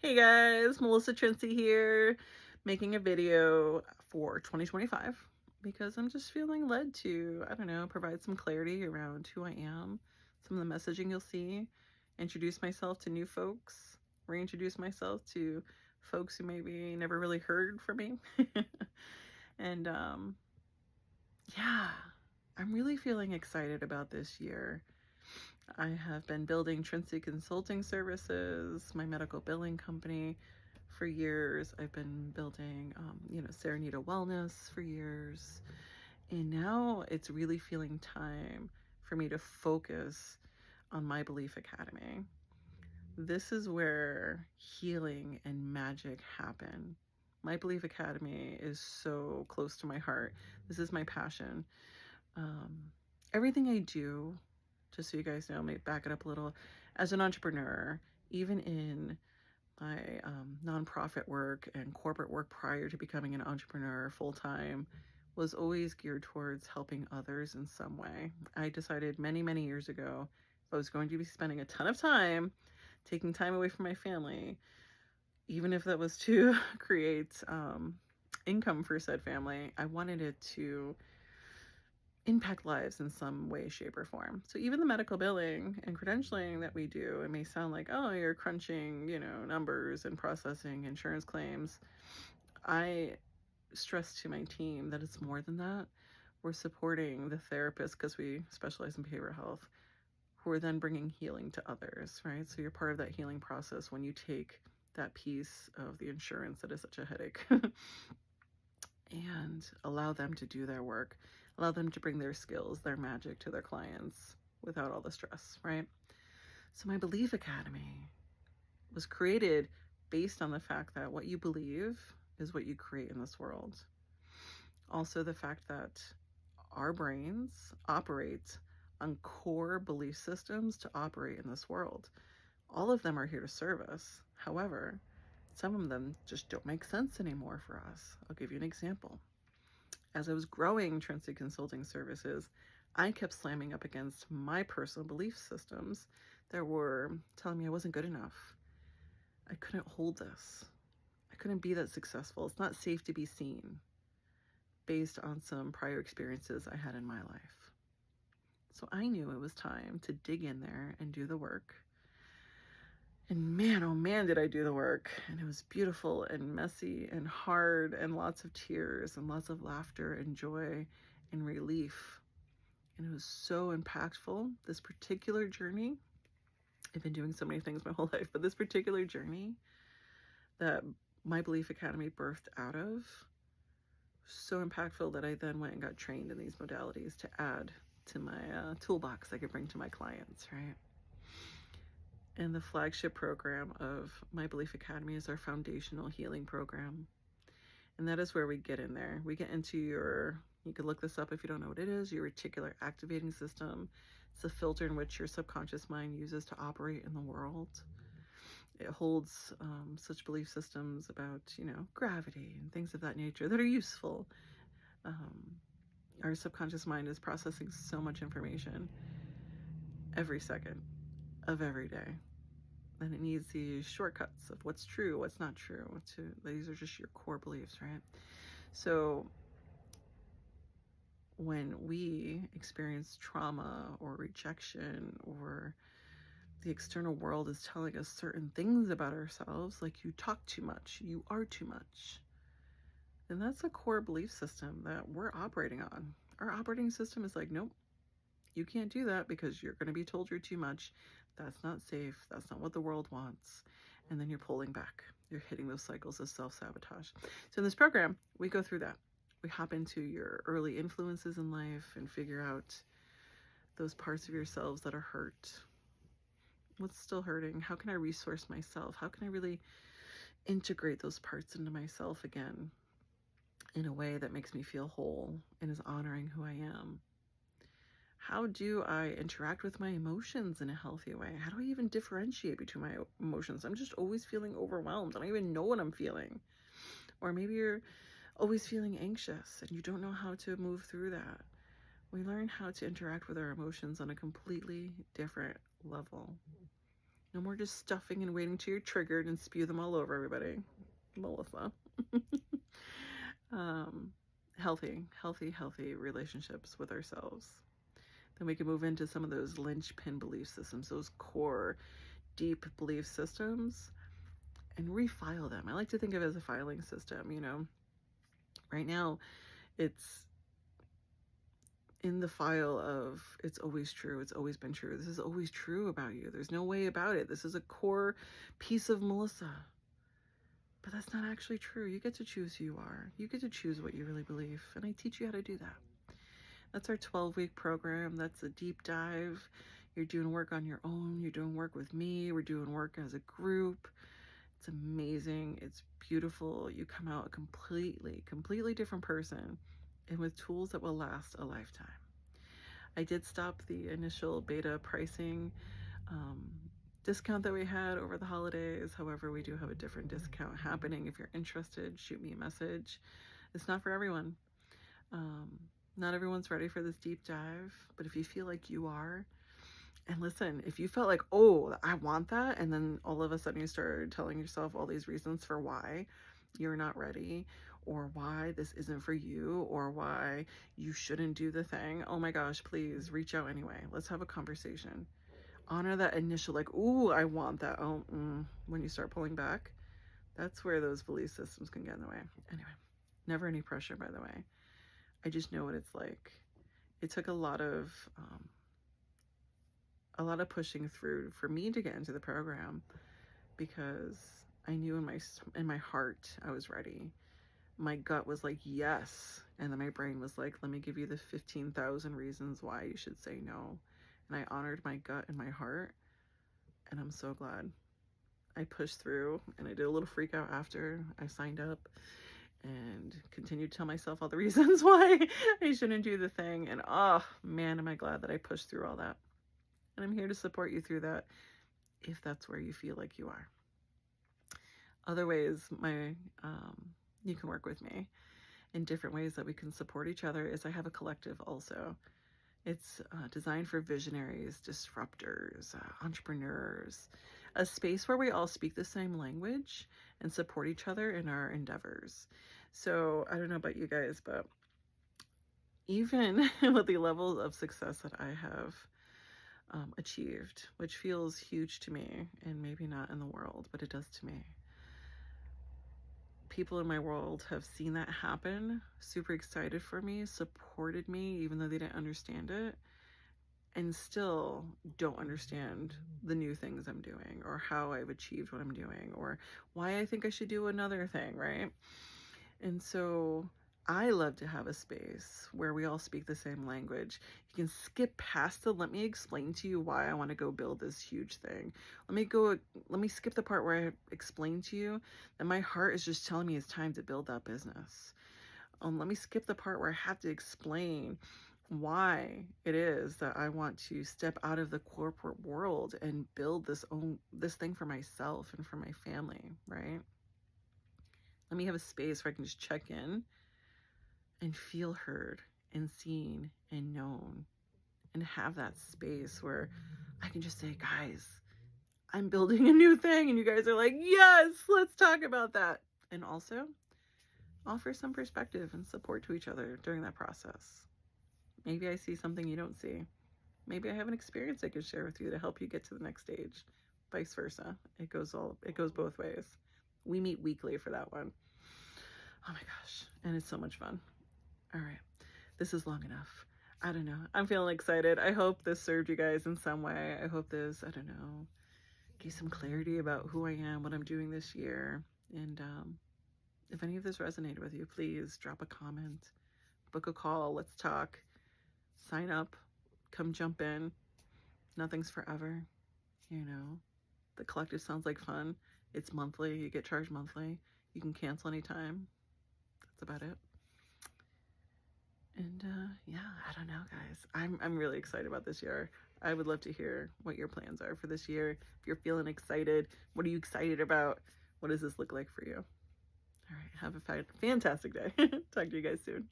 Hey guys, Melissa Trinsey here, making a video for 2025 because I'm just feeling led to, I don't know, provide some clarity around who I am, some of the messaging you'll see, introduce myself to new folks, reintroduce myself to folks who maybe never really heard from me. And yeah, I'm really feeling excited about this year. I have been building Trinsey Consulting Services, my medical billing company, for years. I've been building, Serenita Wellness for years. And now it's really feeling time for me to focus on My Belief Academy. This is where healing and magic happen. My Belief Academy is so close to my heart. This is my passion. Um, Everything I do, just so you guys know, maybe back it up a little, as an entrepreneur, even in my nonprofit work and corporate work prior to becoming an entrepreneur full time, was always geared towards helping others in some way. I decided many, many years ago if I was going to be spending a ton of time taking time away from my family, even if that was to create income for said family, I wanted it to impact lives in some way, shape, or form. So even the medical billing and credentialing that we do, it may sound like, oh, you're crunching, numbers and processing insurance claims. I stress to my team that it's more than that. We're supporting the therapists because we specialize in behavioral health, who are then bringing healing to others, right? So you're part of that healing process when you take that piece of the insurance that is such a headache and allow them to do their work, allow them to bring their skills, their magic to their clients without all the stress, right? So my Belief Academy was created based on the fact that what you believe is what you create in this world. Also, the fact that our brains operate on core belief systems to operate in this world. All of them are here to serve us. However, some of them just don't make sense anymore for us. I'll give you an example. As I was growing Trinsey Consulting Services, I kept slamming up against my personal belief systems that were telling me I wasn't good enough. I couldn't hold this. I couldn't be that successful. It's not safe to be seen based on some prior experiences I had in my life. So I knew it was time to dig in there and do the work. And man, oh man, did I do the work. And it was beautiful and messy and hard and lots of tears and lots of laughter and joy and relief. And it was so impactful. This particular journey, I've been doing so many things my whole life, but this particular journey that My Belief Academy birthed out of, so impactful that I then went and got trained in these modalities to add to my toolbox I could bring to my clients, right? And the flagship program of My Belief Academy is our foundational healing program. And that is where we get in there. We get into you could look this up if you don't know what it is, your reticular activating system. It's the filter in which your subconscious mind uses to operate in the world. It holds such belief systems about, gravity and things of that nature that are useful. Um, our subconscious mind is processing so much information every second of every day. And it needs these shortcuts of what's true, what's not true. These are just your core beliefs, right? So when we experience trauma or rejection, or the external world is telling us certain things about ourselves, like you talk too much, you are too much, then that's a core belief system that we're operating on. Our operating system is like, nope, you can't do that because you're going to be told you're too much. That's not safe. That's not what the world wants. And then you're pulling back. You're hitting those cycles of self-sabotage. So in this program, we go through that. We hop into your early influences in life and figure out those parts of yourselves that are hurt. What's still hurting? How can I resource myself? How can I really integrate those parts into myself again in a way that makes me feel whole and is honoring who I am? How do I interact with my emotions in a healthy way? How do I even differentiate between my emotions? I'm just always feeling overwhelmed. I don't even know what I'm feeling. Or maybe you're always feeling anxious and you don't know how to move through that. We learn how to interact with our emotions on a completely different level. No more just stuffing and waiting till you're triggered and spew them all over everybody. Melissa. Healthy relationships with ourselves. Then we can move into some of those linchpin belief systems, those core, deep belief systems, and refile them. I like to think of it as a filing system, you know. Right now, it's in the file of it's always true, it's always been true, this is always true about you, there's no way about it, this is a core piece of Melissa. But that's not actually true. You get to choose who you are. You get to choose what you really believe. And I teach you how to do that. That's our 12-week program. That's a deep dive. You're doing work on your own. You're doing work with me. We're doing work as a group. It's amazing. It's beautiful. You come out a completely different person, and with tools that will last a lifetime. I did stop the initial beta pricing discount that we had over the holidays. However, we do have a different discount happening. If you're interested, shoot me a message. It's not for everyone. Not everyone's ready for this deep dive, but if you feel like you are, and listen, if you felt like, oh, I want that, and then all of a sudden you started telling yourself all these reasons for why you're not ready, or why this isn't for you, or why you shouldn't do the thing, oh my gosh, please reach out anyway. Let's have a conversation. Honor that initial, like, ooh, I want that. Oh, when you start pulling back, that's where those belief systems can get in the way. Anyway, never any pressure, by the way. I just know what it's like. It took a lot of pushing through for me to get into the program, because I knew in my heart I was ready. My gut was like, yes. And then my brain was like, let me give you the 15,000 reasons why you should say no. And I honored my gut and my heart. And I'm so glad I pushed through, and I did a little freak out after I signed up and continued to tell myself all the reasons why I shouldn't do the thing. And oh man, am I glad that I pushed through all that. And I'm here to support you through that if that's where you feel like you are. Other ways you can work with me in different ways that we can support each other is I have a collective also. It's designed for visionaries, disruptors, entrepreneurs, a space where we all speak the same language and support each other in our endeavors. So I don't know about you guys, but even with the levels of success that I have achieved, which feels huge to me and maybe not in the world, but it does to me. People in my world have seen that happen, super excited for me, supported me, even though they didn't understand it, and still don't understand the new things I'm doing, or how I've achieved what I'm doing, or why I think I should do another thing, right? And so I love to have a space where we all speak the same language. You can skip past the, let me explain to you why I want to go build this huge thing. Let me skip the part where I explain to you that my heart is just telling me it's time to build that business. Let me skip the part where I have to explain why it is that I want to step out of the corporate world and build this thing for myself and for my family, right? Let me have a space where I can just check in and feel heard and seen and known, and have that space where I can just say, guys, I'm building a new thing, and you guys are like, yes, let's talk about that. And also offer some perspective and support to each other during that process. Maybe I see something you don't see. Maybe I have an experience I could share with you to help you get to the next stage. Vice versa. It goes both ways. We meet weekly for that one. Oh my gosh. And it's so much fun. All right. This is long enough. I don't know. I'm feeling excited. I hope this served you guys in some way. I hope this, I don't know, gave some clarity about who I am, what I'm doing this year. And if any of this resonated with you, please drop a comment, book a call, let's talk, sign up, come jump in. Nothing's forever, you know. The collective sounds like fun. It's monthly. You get charged monthly. You can cancel anytime. That's about it. And yeah, I don't know, guys. I'm really excited about this year. I would love to hear what your plans are for this year. If you're feeling excited, what are you excited about? What does this look like for you? All right, have a fantastic day. Talk to you guys soon.